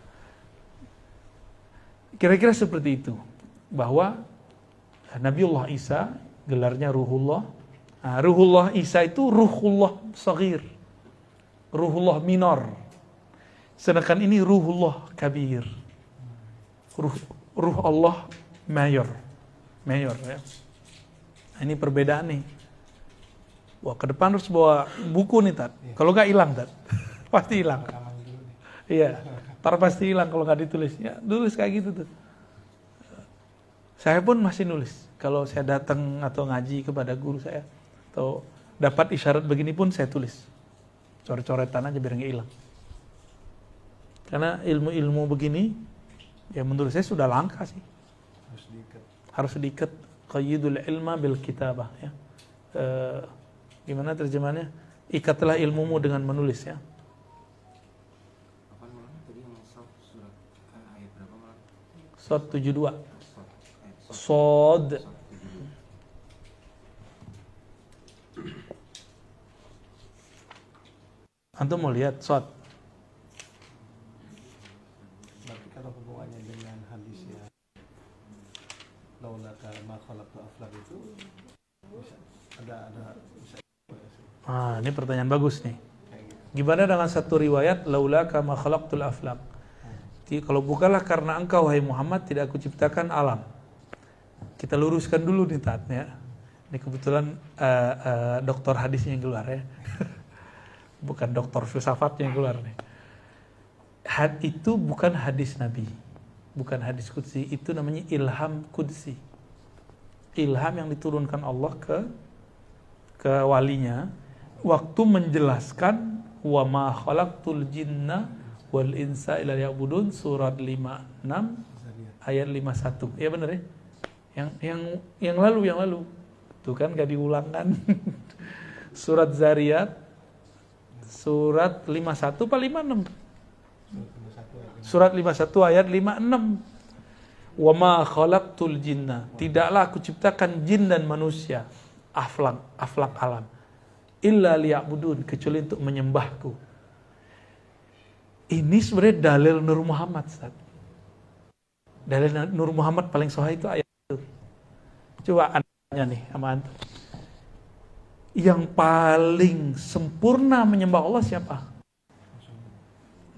Kira-kira seperti itu, bahwa Nabiullah Isa gelarnya Ruhullah. Nah, Ruhullah Isa itu Ruhullah Shaghir, Ruhullah Minor. Sedangkan ini Ruhullah Kabir, ruh Allah mayor ya. Nah, ini perbedaan nih. Wah, ke depan harus bawa buku nih, Tat. Kalau nggak hilang, Tat. Pasti hilang. Iya, ntar pasti hilang kalau nggak ditulis. Ya, tulis kayak gitu tuh. Saya pun masih nulis. Kalau saya datang atau ngaji kepada guru saya, atau dapat isyarat begini pun saya tulis. Coret-coretan aja biar nggak hilang. Karena ilmu-ilmu begini, ya menurut saya sudah langka sih. Harus diikat. Qayyidul ilma bil kitabah. Ya. Gimana terjemahannya? Ikatlah ilmumu dengan menulis ya. Apa malam tadi yang surat ayat berapa malam? Sod 72. Sod. Antum mau lihat Sod? Berarti kalau hubungannya dengan hadis ya laulaka ma khalaqtu aflaq itu bisa ada bisa. Ini pertanyaan bagus nih. Gimana dengan satu riwayat laulaka ma khalaqtul aflaq? Kalau bukanlah karena engkau wahai Muhammad tidak aku ciptakan alam. Kita luruskan dulu nih Tat ya. Ini kebetulan doktor hadisnya yang keluar ya. Bukan doktor filsafatnya yang keluar nih. Itu bukan hadis Nabi. Bukan hadis qudsi, itu namanya ilham qudsi. Ilham yang diturunkan Allah ke walinya waktu menjelaskan wa ma khalaqtul jinna wal insa illa liya'budun surat 56 ayat 51. Ya benar ya? Yang lalu. Tuh kan gak diulang kan. Surat Zariyat surat 51 apa 56? Surat 51 ayat 56. Wa ma khalaqtul jinna, tidaklah aku ciptakan jin dan manusia, aflak alam, illa liya'budun, kecuali untuk menyembahku. Ini sebenarnya dalil Nur Muhammad, Ustaz. Dalil Nur Muhammad paling sahih itu ayat itu. Coba ananya nih sama antum. Yang paling sempurna menyembah Allah siapa?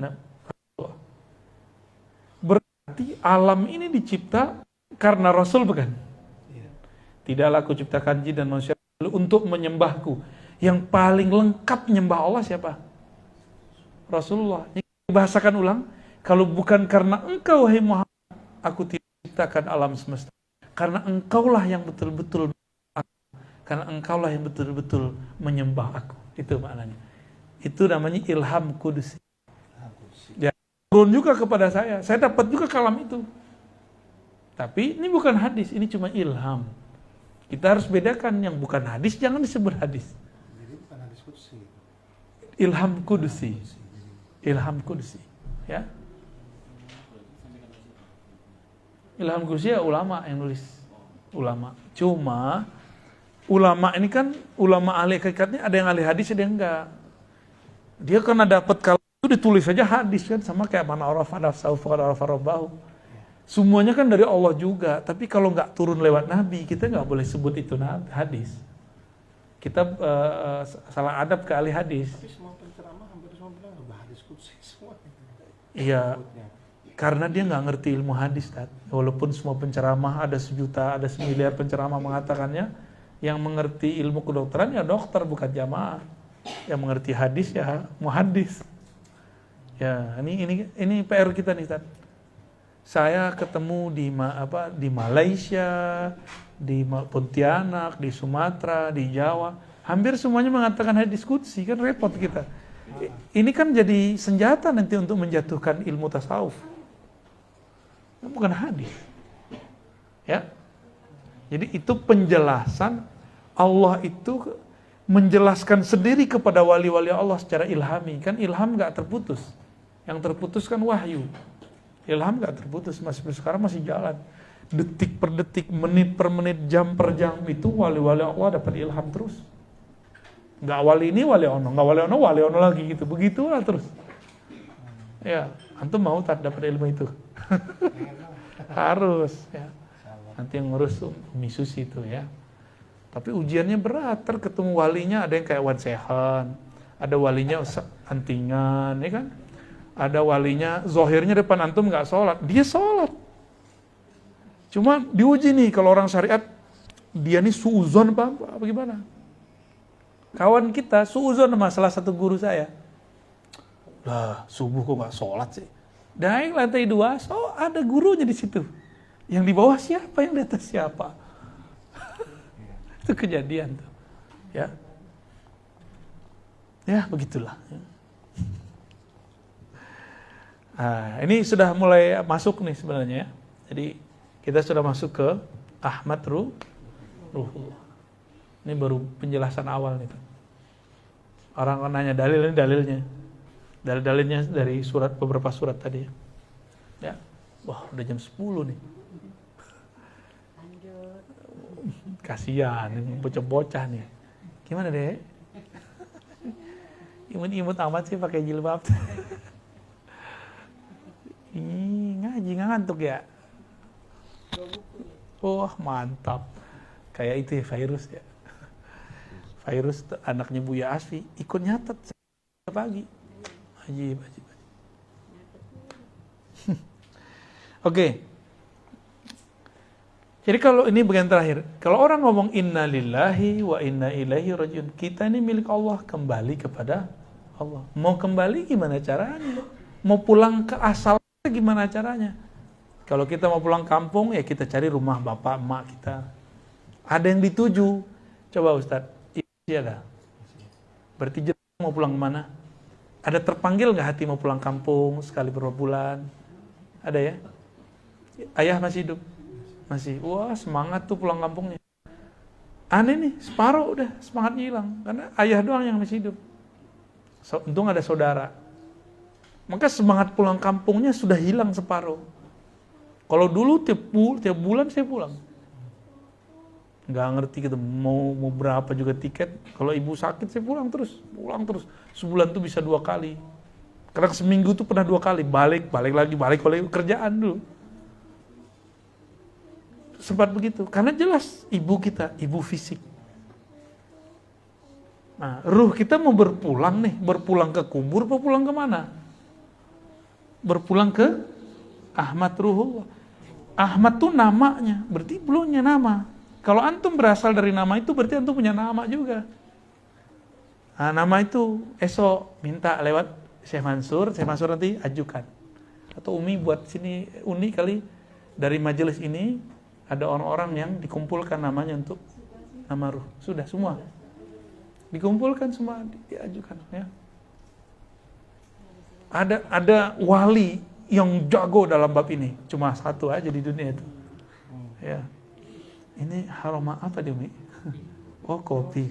Nah, berarti alam ini dicipta karena Rasul bukan? Tidaklah aku ciptakan jin dan manusia untuk menyembahku. Yang paling lengkap menyembah Allah siapa? Rasulullah. Dibahasakan ulang, kalau bukan karena engkau wahai Muhammad, aku tidak ciptakan alam semesta. Karena engkaulah yang betul-betul aku. Karena engkaulah yang betul-betul menyembah aku. Itu maknanya. Itu namanya ilham qudsi. Ya, turun juga kepada saya. Saya dapat juga kalam itu. Tapi ini bukan hadis, ini cuma ilham. Kita harus bedakan yang bukan hadis, jangan disebut hadis. Jadi bukan hadis qudsi. Ilham qudsi. Ilham qudsi, ya. Ilham qudsi ya ulama yang nulis. Ulama. Cuma ulama ini kan ulama ahli hakikatnya ada yang ahli hadis ada yang enggak. Dia karena dapat kalau itu ditulis saja hadis kan, sama kayak man arafa nafsahu faqad arafa rabbahu. Semuanya kan dari Allah juga, tapi kalau nggak turun lewat Nabi, kita nggak boleh sebut itu hadis. Kita salah adab ke ahli hadis. Tapi semua penceramah hampir semua bilang udah hadis qudsi semua. Iya, karena dia nggak ngerti ilmu hadis, Tat. Walaupun semua penceramah ada 1 juta, ada 1 miliar penceramah mengatakannya, yang mengerti ilmu kedokteran ya dokter bukan jamaah. Yang mengerti hadis ya muhaddis. Ya, ini PR kita nih, Tat. Saya ketemu di Malaysia, di Pontianak, di Sumatera, di Jawa, hampir semuanya mengatakan hadis qudsi, kan repot kita. Ini kan jadi senjata nanti untuk menjatuhkan ilmu tasawuf. Bukan hadis. Ya. Jadi itu penjelasan Allah itu menjelaskan sendiri kepada wali-wali Allah secara ilhami. Kan ilham gak terputus. Yang terputus kan wahyu. Ilham gak terputus, sekarang masih jalan. Detik per detik, menit per menit, jam per jam, itu wali-wali Allah dapat ilham terus. Gak wali ini wali ono lagi gitu. Begitulah terus. Ya, antum mau tak dapat ilmu itu? Harus ya. Nanti yang ngurus Umi Susi itu ya. Tapi ujiannya berat, ketemu walinya ada yang kayak Wan Sehan, ada walinya antingan, ya kan? Ada walinya zohirnya depan antum nggak sholat, dia sholat. Cuma diuji nih kalau orang syariat, dia nih suuzon apa gimana? Kawan kita suuzon sama salah satu guru saya. Lah, subuh kok nggak sholat sih? Naik lantai 2, ada gurunya di situ. Yang di bawah siapa, yang di atas siapa? Itu kejadian tuh. Ya. Ya, begitulah. Nah, ini sudah mulai masuk nih sebenarnya ya. Jadi kita sudah masuk ke Ahmad Ruhullah. Ini baru penjelasan awal nih Pak. Orang kan nanya dalil, ini dalilnya. Dalilnya dari beberapa surat tadi ya. Ya. Wah, udah jam 10 nih. Kasihan, bocah-bocah nih. Gimana deh? Imut-imut amat sih pakai jilbab. Ngaji nggak ngantuk ya? Wah, mantap. Kayak itu ya, virus ya. Virus anaknya Buya Asfi ikut nyatet pagi. Ajib. Oke. Jadi kalau ini bagian terakhir, kalau orang ngomong inna lillahi wa inna ilaihi rajiun, kita ini milik Allah, kembali kepada Allah. Mau kembali gimana caranya? Mau pulang ke asal gimana caranya? Kalau kita mau pulang kampung, ya kita cari rumah bapak emak kita. Ada yang dituju. Coba Ustadz, iya ada. Berarti mau pulang kemana? Ada terpanggil nggak hati mau pulang kampung sekali beberapa bulan? Ada ya? Ayah masih hidup? Masih. Wah, semangat tuh pulang kampungnya. Aneh nih, separuh udah semangatnya hilang. Karena ayah doang yang masih hidup. Untung ada saudara. Maka semangat pulang kampungnya sudah hilang separuh. Kalau dulu tiap bulan saya pulang. Nggak ngerti gitu, mau berapa juga tiket. Kalau ibu sakit saya pulang terus. Sebulan tuh bisa 2 kali. Karena seminggu tuh pernah 2 kali. Balik lagi kerjaan dulu. Sempat begitu. Karena jelas ibu kita, ibu fisik. Nah, ruh kita mau berpulang nih. Berpulang ke kubur, mau pulang kemana? Berpulang ke Ahmad Ruhullah. Ahmad tuh namanya, berarti belumnya nama. Kalau antum berasal dari nama itu, berarti antum punya nama juga. Nah, nama itu esok minta lewat Syekh Mansur nanti ajukan. Atau Umi buat sini, Uni kali dari majelis ini ada orang-orang yang dikumpulkan namanya untuk nama ruh. Sudah semua dikumpulkan, semua diajukan ya. Ada wali yang jago dalam bab ini, cuma satu aja di dunia itu. Ya. Ini aroma apa dia, Umi? Oh, kopi.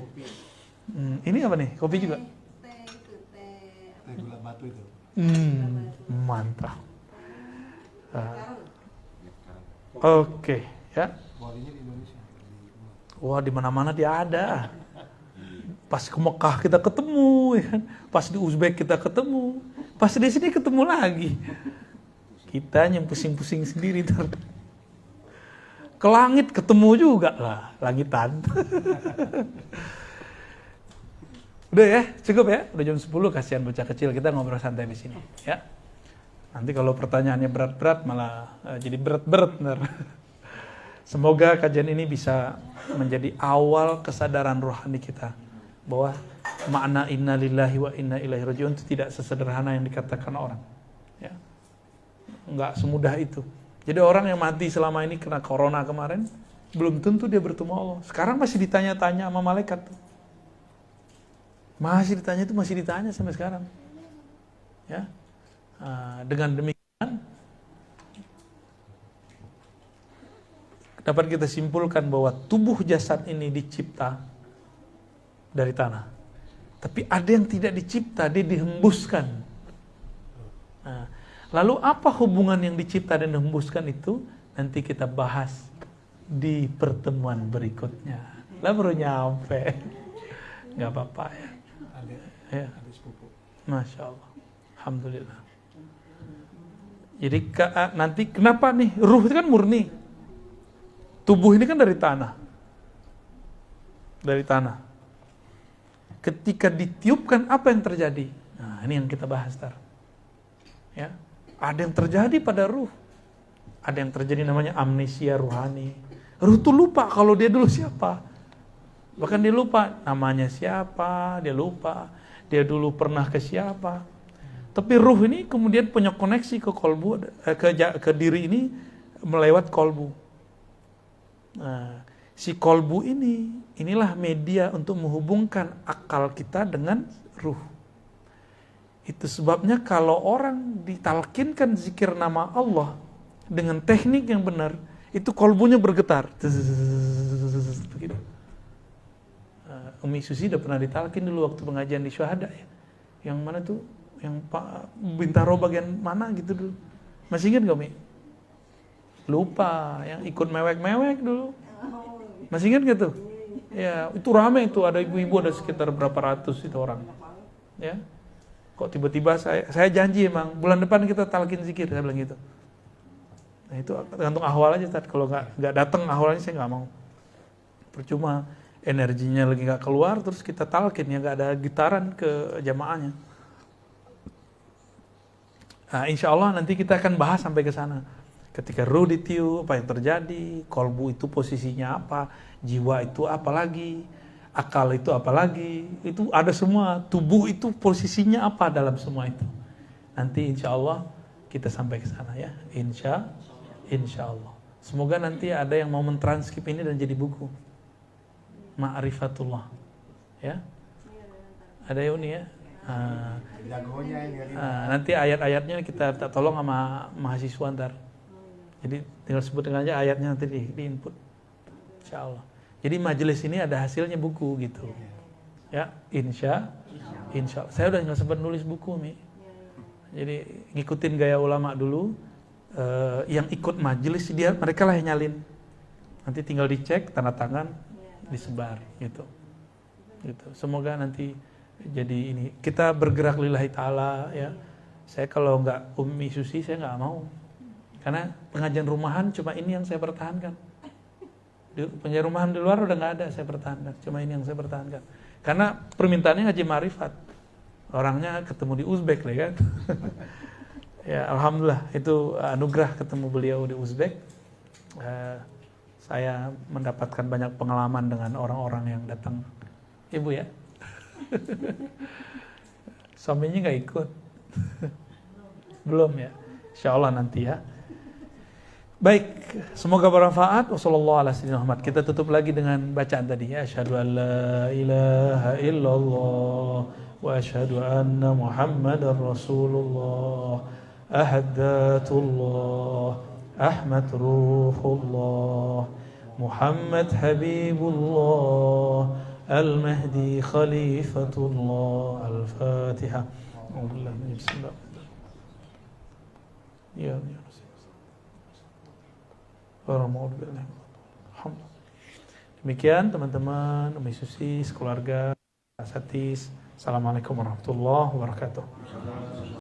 Ini apa nih? Kopi juga? Teh gula batu itu. Mantap. Oke, ya. Walinya di Indonesia. Wah, di mana-mana dia ada. Pas ke Mekah kita ketemu, ya kan? Pas di Uzbek kita ketemu, pas di sini ketemu lagi. Kita yang pusing-pusing sendiri ntar. Ke langit ketemu juga lah, langitan. Udah ya, cukup ya. Udah jam 10, kasihan bocah kecil, kita ngobrol santai di sini, ya. Nanti kalau pertanyaannya berat-berat malah jadi berat-berat ntar. Semoga kajian ini bisa menjadi awal kesadaran rohani kita bahwa makna inna lillahi wa inna ilaihi rajiun itu tidak sesederhana yang dikatakan orang. Ya. Enggak semudah itu. Jadi orang yang mati selama ini kena corona kemarin, belum tentu dia bertemu Allah. Sekarang masih ditanya-tanya sama malaikat. Masih ditanya sampai sekarang. Ya. Dengan demikian dapat kita simpulkan bahwa tubuh jasad ini dicipta dari tanah. Tapi ada yang tidak dicipta, dia dihembuskan. Nah, lalu apa hubungan yang dicipta dan dihembuskan itu? Nanti kita bahas di pertemuan berikutnya. Lah baru nyampe. Gak apa-apa ya. Ya. Masya Allah. Alhamdulillah. Jadi nanti kenapa nih? Ruh itu kan murni. Tubuh ini kan dari tanah. Dari tanah. Ketika ditiupkan, apa yang terjadi? Nah, ini yang kita bahas ntar. Ya. Ada yang terjadi pada ruh. Ada yang terjadi namanya amnesia ruhani. Ruh tuh lupa kalau dia dulu siapa. Bahkan dia lupa namanya siapa, dia lupa dia dulu pernah ke siapa. Tapi ruh ini kemudian punya koneksi ke kolbu, ke diri ini melewat kolbu. Nah, si kolbu inilah media untuk menghubungkan akal kita dengan ruh. Itu sebabnya kalau orang ditalkinkan zikir nama Allah dengan teknik yang benar, itu kolbunya bergetar. Begitu. Umi Susi udah pernah ditalkin dulu waktu pengajian di Syuhada ya. Yang mana tuh? Yang Bintaro bagian mana gitu dulu. Masih ingat gak, Mi? Lupa, yang ikut mewek-mewek dulu. Masih ingat gak tuh? Ya, itu rame itu, ada ibu-ibu, ada sekitar berapa ratus itu orang. Ya. Kok tiba-tiba saya janji emang bulan depan kita talkin zikir, saya bilang gitu. Nah, itu tergantung ahwal aja, Tad. Kalau nggak datang ahwalnya saya nggak mau. Percuma energinya lagi nggak keluar, terus kita talkin ya nggak ada gitaran ke jamaahnya. Nah, insya Allah nanti kita akan bahas sampai ke sana. Ketika ruh ditiup, apa yang terjadi, kolbu itu posisinya apa, jiwa itu apa lagi, akal itu apa lagi, itu ada semua. Tubuh itu posisinya apa dalam semua itu. Nanti insya Allah kita sampai ke sana ya, insya Allah. Semoga nanti ada yang mau mentranskrip ini dan jadi buku. Ma'rifatullah, ya. Ada ya Uni ya. Nanti ayat-ayatnya kita tolong sama mahasiswa ntar. Jadi tinggal sebut dengan aja ayatnya nanti di input, insya Allah. Jadi majelis ini ada hasilnya buku gitu, ya, insya Allah. Saya udah nggak sempat nulis buku, Mi. Jadi ngikutin gaya ulama dulu, yang ikut majelis mereka lah yang nyalin. Nanti tinggal dicek, tanda tangan, disebar, gitu. Semoga nanti jadi ini kita bergerak lillahi ta'ala ya. Saya kalau nggak Umi Susi saya nggak mau, karena pengajian rumahan cuma ini yang saya pertahankan. Pengajian rumahan di luar udah nggak ada saya pertahankan, cuma ini yang saya pertahankan. Karena permintaannya ngaji ma'rifat, orangnya ketemu di Uzbek lah kan. Ya alhamdulillah itu anugerah ketemu beliau di Uzbek. Saya mendapatkan banyak pengalaman dengan orang-orang yang datang. Ibu ya. Suaminya nggak ikut. Belum ya. Insya Allah nanti ya. Baik, semoga bermanfaat. Wassalamualaikum. Kita tutup lagi dengan bacaan tadi ya. Asyhadu an la ilaha illallah wa asyhadu anna Muhammadar Rasulullah. Ahdatullah, Ahmad Ruhullah, Muhammad Habibullah, Al-Mahdi Khalifatullah. Al-Fatihah. Bismillah. Ya, ya. Demikian teman-teman, Umi Susi, sekeluarga, Satis. Assalamualaikum warahmatullahi wabarakatuh.